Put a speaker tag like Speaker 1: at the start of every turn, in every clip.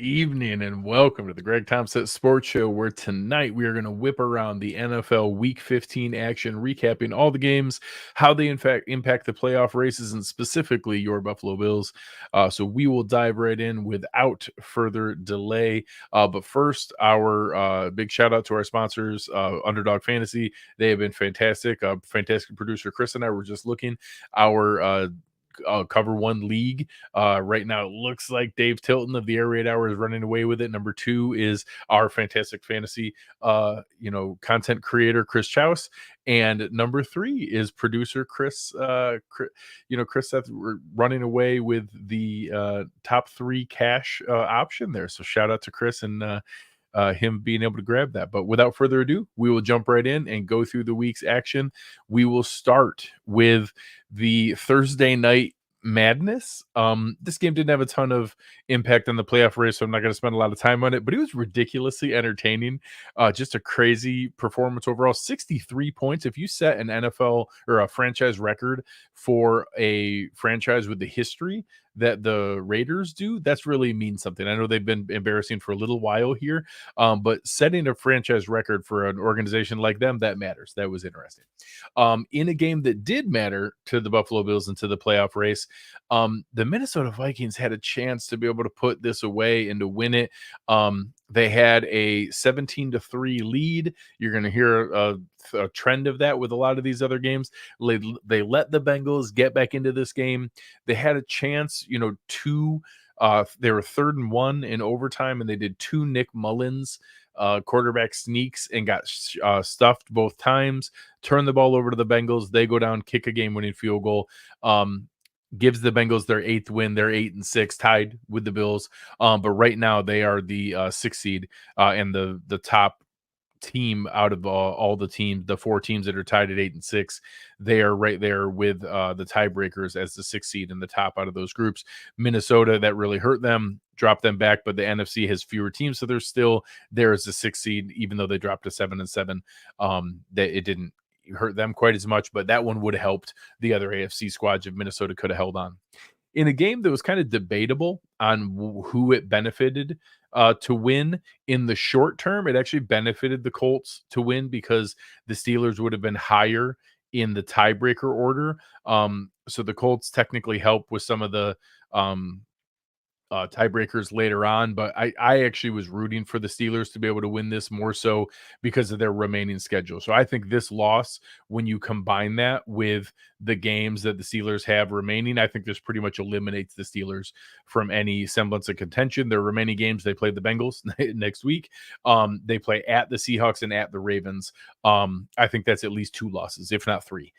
Speaker 1: evening and welcome to the Greg Thompson Sports Show, where tonight we are going to whip around the NFL Week 15 action, recapping all the games, how they in fact impact the playoff races, and specifically your Buffalo Bills. So we will dive right in without further delay. But first, our big shout out to our sponsors, Underdog Fantasy. They have been fantastic. Fantastic producer Chris and I were just looking. Our cover one league. Right now, it looks like Dave Tilton of the Air Raid Hour is running away with it. Number two is our fantastic fantasy, content creator Chris Chouse, and number three is producer Chris. Chris Seth running away with the top three cash option there. So shout out to Chris and him being able to grab that. But without further ado, we will jump right in and go through the week's action. We will start with the Thursday night madness. This game didn't have a ton of impact on the playoff race, so I'm not going to spend a lot of time on it, but it was ridiculously entertaining. Just a crazy performance overall. 63 points. If you set an NFL or a franchise record for a franchise with the history that the Raiders do, that's really means something. I know they've been embarrassing for a little while here, but setting a franchise record for an organization like them, that matters. That was interesting. In a game that did matter to the Buffalo Bills and to the playoff race, the Minnesota Vikings had a chance to be able to put this away and to win it. They had a 17-3 lead. You're going to hear a trend of that with a lot of these other games. They let the Bengals get back into this game. They had a chance, they were 3rd and 1 in overtime, and they did two Nick Mullins quarterback sneaks and got stuffed both times. Turn the ball over to the Bengals. They go down, kick a game-winning field goal. Gives the Bengals their 8th win. They're 8-6, tied with the Bills. But right now they are the 6th seed and the top team out of all the teams, the 4 teams that are tied at 8-6. They are right there with the tiebreakers as the 6th seed in the top out of those groups. Minnesota, that really hurt them, dropped them back, but the NFC has fewer teams, so they're still there as the 6th seed, even though they dropped to 7-7. That it didn't hurt them quite as much, but that one would have helped the other AFC squads if Minnesota could have held on. In a game that was kind of debatable on who it benefited to win in the short term, it actually benefited the Colts to win because the Steelers would have been higher in the tiebreaker order. So the Colts technically help with some of the tiebreakers later on, but I actually was rooting for the Steelers to be able to win this more so because of their remaining schedule. So I think this loss, when you combine that with the games that the Steelers have remaining, I think this pretty much eliminates the Steelers from any semblance of contention. Their remaining games, they play the Bengals next week. They play at the Seahawks and at the Ravens. I think that's at least 2 losses, if not 3.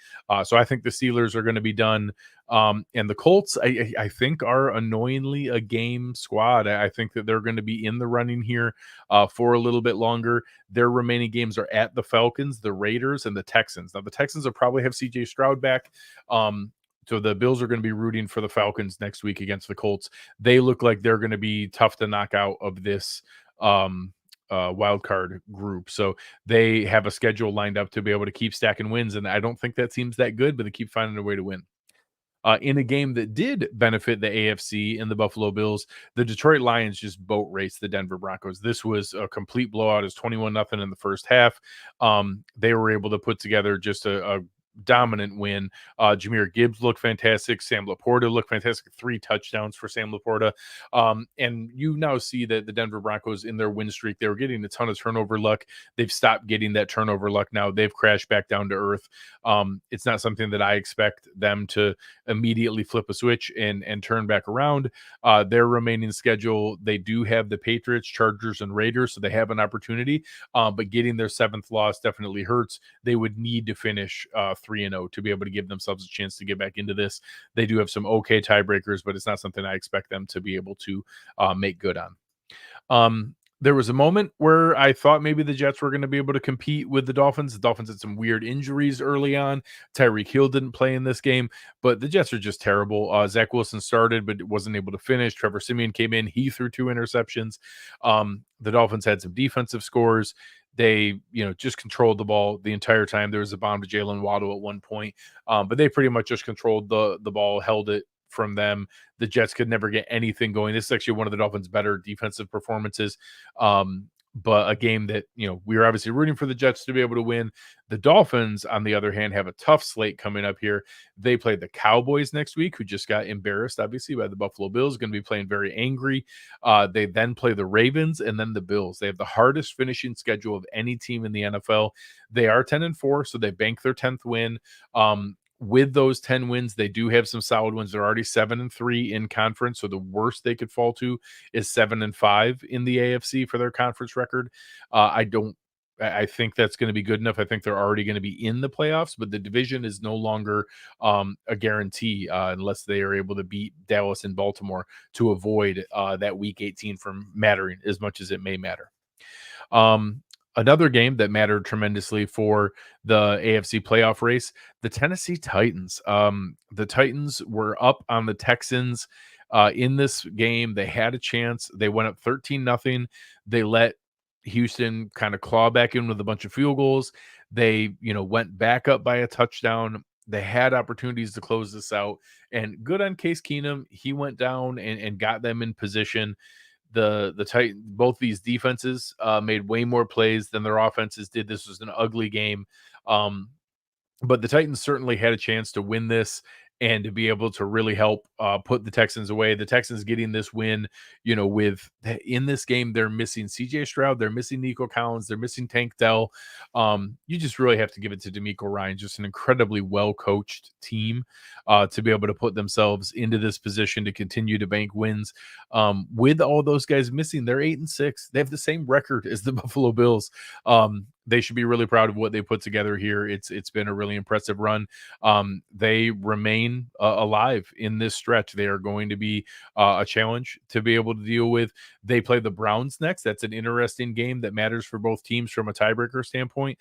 Speaker 1: So I think the Steelers are going to be done. And the Colts, I think, are annoyingly a game squad. I think that they're going to be in the running here for a little bit longer. Their remaining games are at the Falcons, the Raiders, and the Texans. Now, the Texans will probably have CJ Stroud back. So the Bills are going to be rooting for the Falcons next week against the Colts. They look like they're going to be tough to knock out of this wild card group. So they have a schedule lined up to be able to keep stacking wins, and I don't think that seems that good, but they keep finding a way to win. In a game that did benefit the AFC and the Buffalo Bills, the Detroit Lions just boat raced the Denver Broncos. This was a complete blowout. It's 21-0 in the first half. They were able to put together just a dominant win. Jahmyr Gibbs looked fantastic. Sam Laporta looked fantastic. 3 touchdowns for Sam Laporta. And you now see that the Denver Broncos, in their win streak, they were getting a ton of turnover luck. They've stopped getting that turnover luck now. They've crashed back down to earth. It's not something that I expect them to immediately flip a switch and turn back around. Their remaining schedule, they do have the Patriots, Chargers, and Raiders, so they have an opportunity. But getting their 7th loss definitely hurts. They would need to finish 3-0 to be able to give themselves a chance to get back into this. They do have some okay tiebreakers, but it's not something I expect them to be able to make good on. There was a moment where I thought maybe the Jets were going to be able to compete with the Dolphins. The Dolphins had some weird injuries early on. Tyreek Hill didn't play in this game, but the Jets are just terrible. Zach Wilson started, but wasn't able to finish. Trevor Siemian came in. He threw 2 interceptions. The Dolphins had some defensive scores. They, just controlled the ball the entire time. There was a bomb to Jalen Waddle at one point, but they pretty much just controlled the ball, held it from them. The Jets could never get anything going. This is actually one of the Dolphins' better defensive performances. But a game that, we were obviously rooting for the Jets to be able to win. The Dolphins, on the other hand, have a tough slate coming up here. They play the Cowboys next week, who just got embarrassed, obviously, by the Buffalo Bills, going to be playing very angry. They then play the Ravens and then the Bills. They have the hardest finishing schedule of any team in the NFL. They are 10-4, so they bank their 10th win. With those 10 wins, they do have some solid wins. They're already 7-3 in conference. So the worst they could fall to is 7-5 in the AFC for their conference record. I think that's going to be good enough. I think they're already going to be in the playoffs, but the division is no longer a guarantee unless they are able to beat Dallas and Baltimore to avoid that week 18 from mattering as much as it may matter. Another game that mattered tremendously for the AFC playoff race, the Tennessee Titans. The Titans were up on the Texans in this game. They had a chance. They went up 13-0. They let Houston kind of claw back in with a bunch of field goals. They, went back up by a touchdown. They had opportunities to close this out. And good on Case Keenum. He went down and got them in position. The Titans, both these defenses made way more plays than their offenses did. This was an ugly game. But the Titans certainly had a chance to win this and to be able to really help put the Texans away. The Texans getting this win, in this game, they're missing CJ Stroud, they're missing Nico Collins, they're missing Tank Dell. You just really have to give it to DeMeco Ryan, just an incredibly well-coached team to be able to put themselves into this position to continue to bank wins. With all those guys missing, they're 8-6. They have the same record as the Buffalo Bills. They should be really proud of what they put together here. It's been a really impressive run. They remain alive in this stretch. They are going to be a challenge to be able to deal with. They play the Browns next. That's an interesting game that matters for both teams from a tiebreaker standpoint.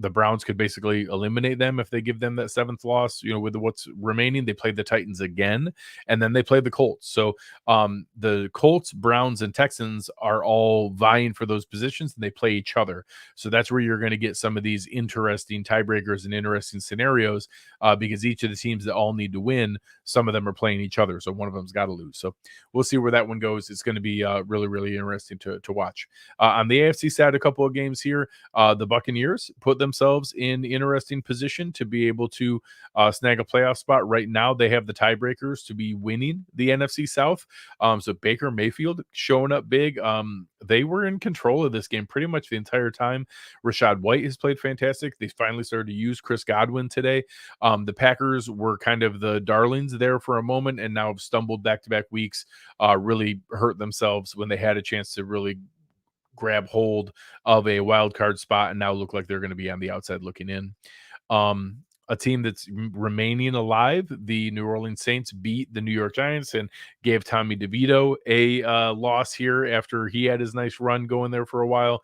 Speaker 1: The Browns could basically eliminate them if they give them that seventh loss, with what's remaining. They play the Titans again, and then they play the Colts. So the Colts, Browns, and Texans are all vying for those positions, and they play each other. So that's where you're going to get some of these interesting tiebreakers and interesting scenarios because each of the teams that all need to win, some of them are playing each other. So one of them's got to lose. So we'll see where that one goes. It's going to be really, really interesting to watch. On the AFC side, a couple of games here. The Buccaneers put themselves in interesting position to be able to snag a playoff spot. Right now, they have the tiebreakers to be winning the NFC South. So Baker Mayfield showing up big. They were in control of this game pretty much the entire time. Rachaad White has played fantastic. They finally started to use Chris Godwin today. The Packers were kind of the darlings there for a moment and now have stumbled back-to-back weeks, really hurt themselves when they had a chance to really grab hold of a wild card spot and now look like they're going to be on the outside looking in. A team that's remaining alive, the New Orleans Saints beat the New York Giants and gave Tommy DeVito a loss here after he had his nice run going there for a while.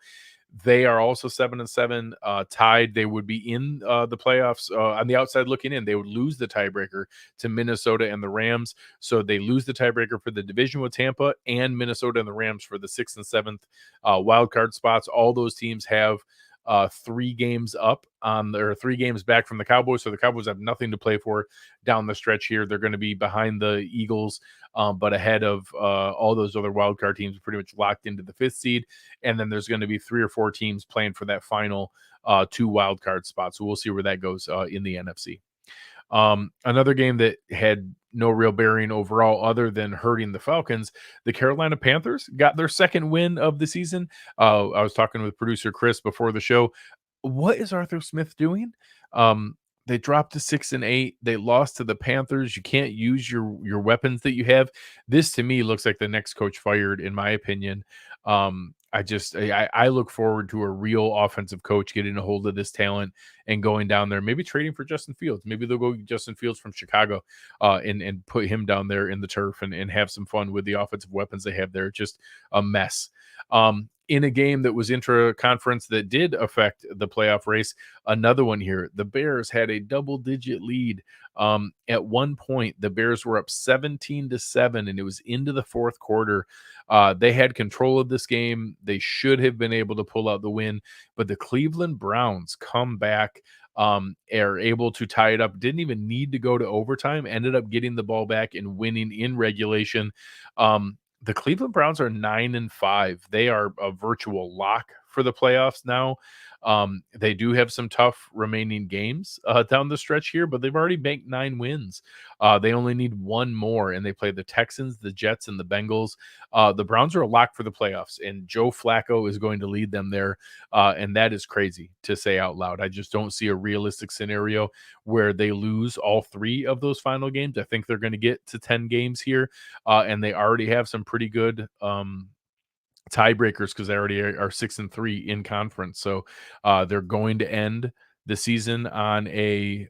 Speaker 1: They are also 7-7, tied. They would be in the playoffs on the outside looking in. They would lose the tiebreaker to Minnesota and the Rams. So they lose the tiebreaker for the division with Tampa and Minnesota and the Rams for the 6th and 7th wild card spots. All those teams have 3 games up on their 3 games back from the Cowboys. So the Cowboys have nothing to play for down the stretch here. They're going to be behind the Eagles, but ahead of all those other wild card teams, pretty much locked into the 5th seed. And then there's going to be 3 or 4 teams playing for that final 2 wild card spots. So we'll see where that goes in the NFC. Another game that had no real bearing overall other than hurting the Falcons, the Carolina Panthers got their 2nd win of the season. I was talking with producer Chris before the show. What is Arthur Smith doing? They dropped to 6-8. They lost to the Panthers. You can't use your weapons that you have. This to me looks like the next coach fired, in my opinion. I look forward to a real offensive coach getting a hold of this talent and going down there, maybe trading for Justin Fields. Maybe they'll go get Justin Fields from Chicago and put him down there in the turf and have some fun with the offensive weapons they have there. Just a mess. In a game that was intra-conference that did affect the playoff race, another one here. The Bears had a double-digit lead. At one point, the Bears were up 17-7, and it was into the 4th quarter. They had control of this game. They should have been able to pull out the win, but the Cleveland Browns come back. are able to tie it up. Didn't even need to go to overtime. Ended up getting the ball back and winning in regulation. The Cleveland Browns are 9-5. They are a virtual lock for the playoffs now. They do have some tough remaining games down the stretch here, but they've already banked 9 wins. They only need one more, and they play the Texans, the Jets, and the Bengals. The Browns are a lock for the playoffs, and Joe Flacco is going to lead them there. And that is crazy to say out loud. I just don't see a realistic scenario where they lose all 3 of those final games. I think they're going to get to 10 games here, and they already have some pretty good tiebreakers because they already are 6-3 in conference. So they're going to end the season on a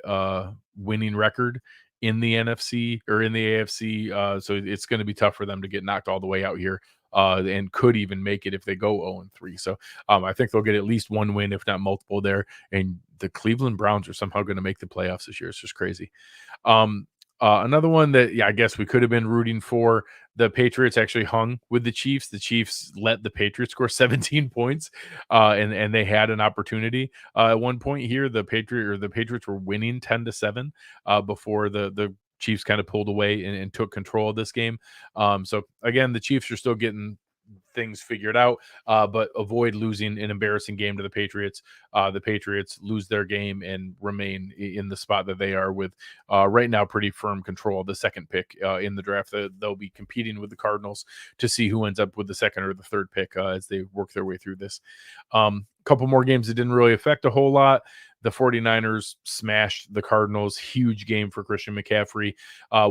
Speaker 1: winning record in the NFC or in the AFC. So it's going to be tough for them to get knocked all the way out here. And could even make it if they go 0-3. So I think they'll get at least one win, if not multiple there. And the Cleveland Browns are somehow going to make the playoffs this year. It's just crazy. Another one that, yeah, I guess we could have been rooting for. The Patriots actually hung with the Chiefs. The Chiefs let the Patriots score 17 points, and they had an opportunity at one point here. The Patriots were winning 10-7 before the Chiefs kind of pulled away and took control of this game. So again, the Chiefs are still getting things figured out, but avoid losing an embarrassing game to the Patriots. The Patriots lose their game and remain in the spot that they are with right now pretty firm control of the second pick in the draft. They'll be competing with the Cardinals to see who ends up with the second or the third pick as they work their way through this. Couple more games that didn't really affect a whole lot. The 49ers smashed the Cardinals. Huge game for Christian McCaffrey.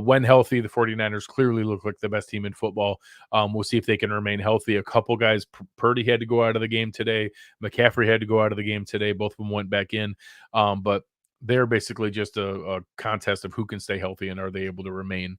Speaker 1: When healthy, the 49ers clearly look like the best team in football. We'll see if they can remain healthy. A couple guys, Purdy had to go out of the game today. McCaffrey had to go out of the game today. Both of them went back in. But they're basically just a contest of who can stay healthy and are they able to remain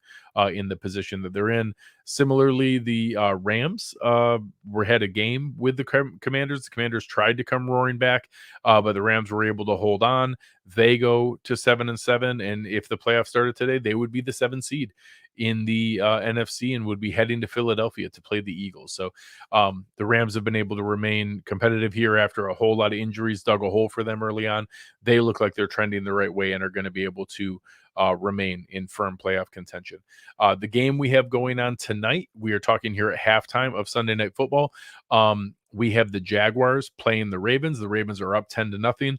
Speaker 1: in the position that they're in. Similarly, the Rams had a game with the Commanders. The Commanders tried to come roaring back, but the Rams were able to hold on. They go to 7-7, and if the playoffs started today, they would be the 7th seed in the NFC and would be heading to Philadelphia to play the Eagles. So the Rams have been able to remain competitive here after a whole lot of injuries dug a hole for them early on. They look like they're trending the right way and are going to be able to remain in firm playoff contention. The game we have going on tonight, we are talking here at halftime of Sunday Night Football. We have the Jaguars playing the Ravens. The Ravens are up 10-0.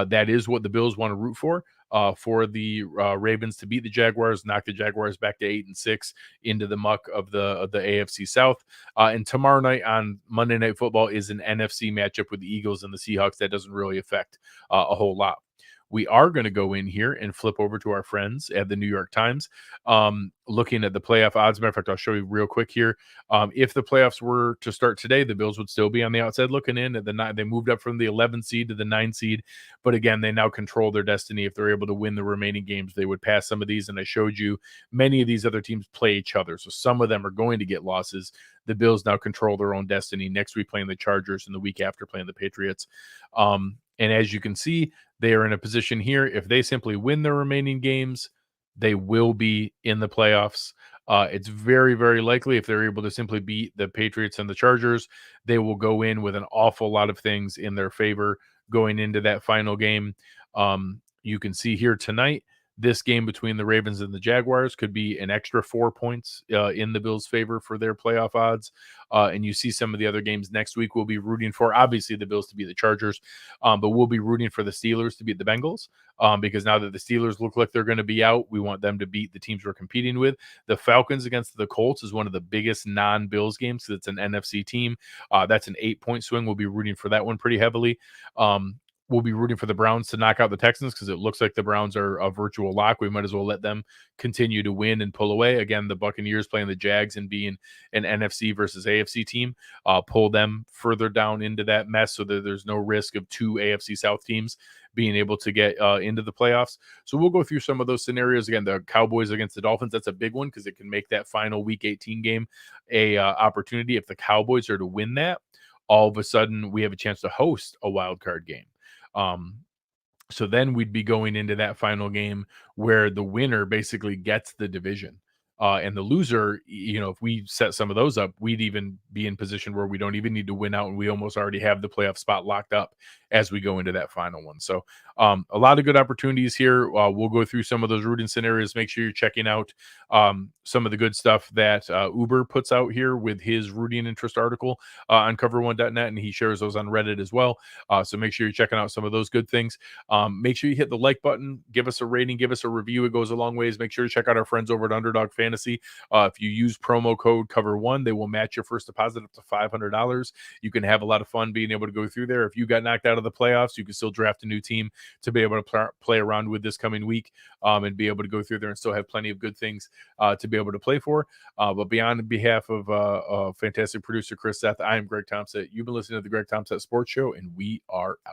Speaker 1: That is what the Bills want to root for the Ravens to beat the Jaguars, knock the Jaguars back to 8-6 into the muck of the AFC South. And tomorrow night on Monday Night Football is an NFC matchup with the Eagles and the Seahawks. That doesn't really affect a whole lot. We are going to go in here and flip over to our friends at the New York Times, looking at the playoff odds. Matter of fact, I'll show you real quick here. If the playoffs were to start today, the Bills would still be on the outside looking in. At they moved up from the 11th seed to the 9th seed, but again, they now control their destiny. If they're able to win the remaining games, they would pass some of these. And I showed you many of these other teams play each other, so some of them are going to get losses. The Bills now control their own destiny. Next week playing the Chargers, and the week after playing the Patriots. And as you can see, they are in a position here. If they simply win their remaining games, they will be in the playoffs. It's very, very likely if they're able to simply beat the Patriots and the Chargers, they will go in with an awful lot of things in their favor going into that final game. You can see here tonight, this game between the Ravens and the Jaguars could be an extra 4 points in the Bills' favor for their playoff odds. And you see some of the other games next week we'll be rooting for, obviously, the Bills to beat the Chargers, but we'll be rooting for the Steelers to beat the Bengals because now that the Steelers look like they're going to be out, we want them to beat the teams we're competing with. The Falcons against the Colts is one of the biggest non-Bills games because it's an NFC team. That's an 8-point swing. We'll be rooting for that one pretty heavily. We'll be rooting for the Browns to knock out the Texans because it looks like the Browns are a virtual lock. We might as well let them continue to win and pull away. Again, the Buccaneers playing the Jags and being an NFC versus AFC team, pull them further down into that mess so that there's no risk of 2 AFC South teams being able to get into the playoffs. So we'll go through some of those scenarios. Again, the Cowboys against the Dolphins, that's a big one because it can make that final Week 18 game a opportunity. If the Cowboys are to win that, all of a sudden we have a chance to host a wild card game. So then we'd be going into that final game where the winner basically gets the division. And the loser, if we set some of those up, we'd even be in position where we don't even need to win out, and we almost already have the playoff spot locked up as we go into that final one. So a lot of good opportunities here. We'll go through some of those rooting scenarios. Make sure you're checking out some of the good stuff that Uber puts out here with his rooting interest article on cover1.net, and he shares those on Reddit as well. So make sure you're checking out some of those good things. Make sure you hit the like button, give us a rating, give us a review. It goes a long ways. Make sure to check out our friends over at Underdog Fantasy. If you use promo code cover1, they will match your first deposit up to $500. You can have a lot of fun being able to go through there. If you got knocked out of the playoffs, you can still draft a new team to be able to play around with this coming week, and be able to go through there and still have plenty of good things to be able to play for. But beyond behalf of fantastic producer Chris Seth, I am Greg Thompson. You've been listening to the Greg Thompson Sports Show, and we are out.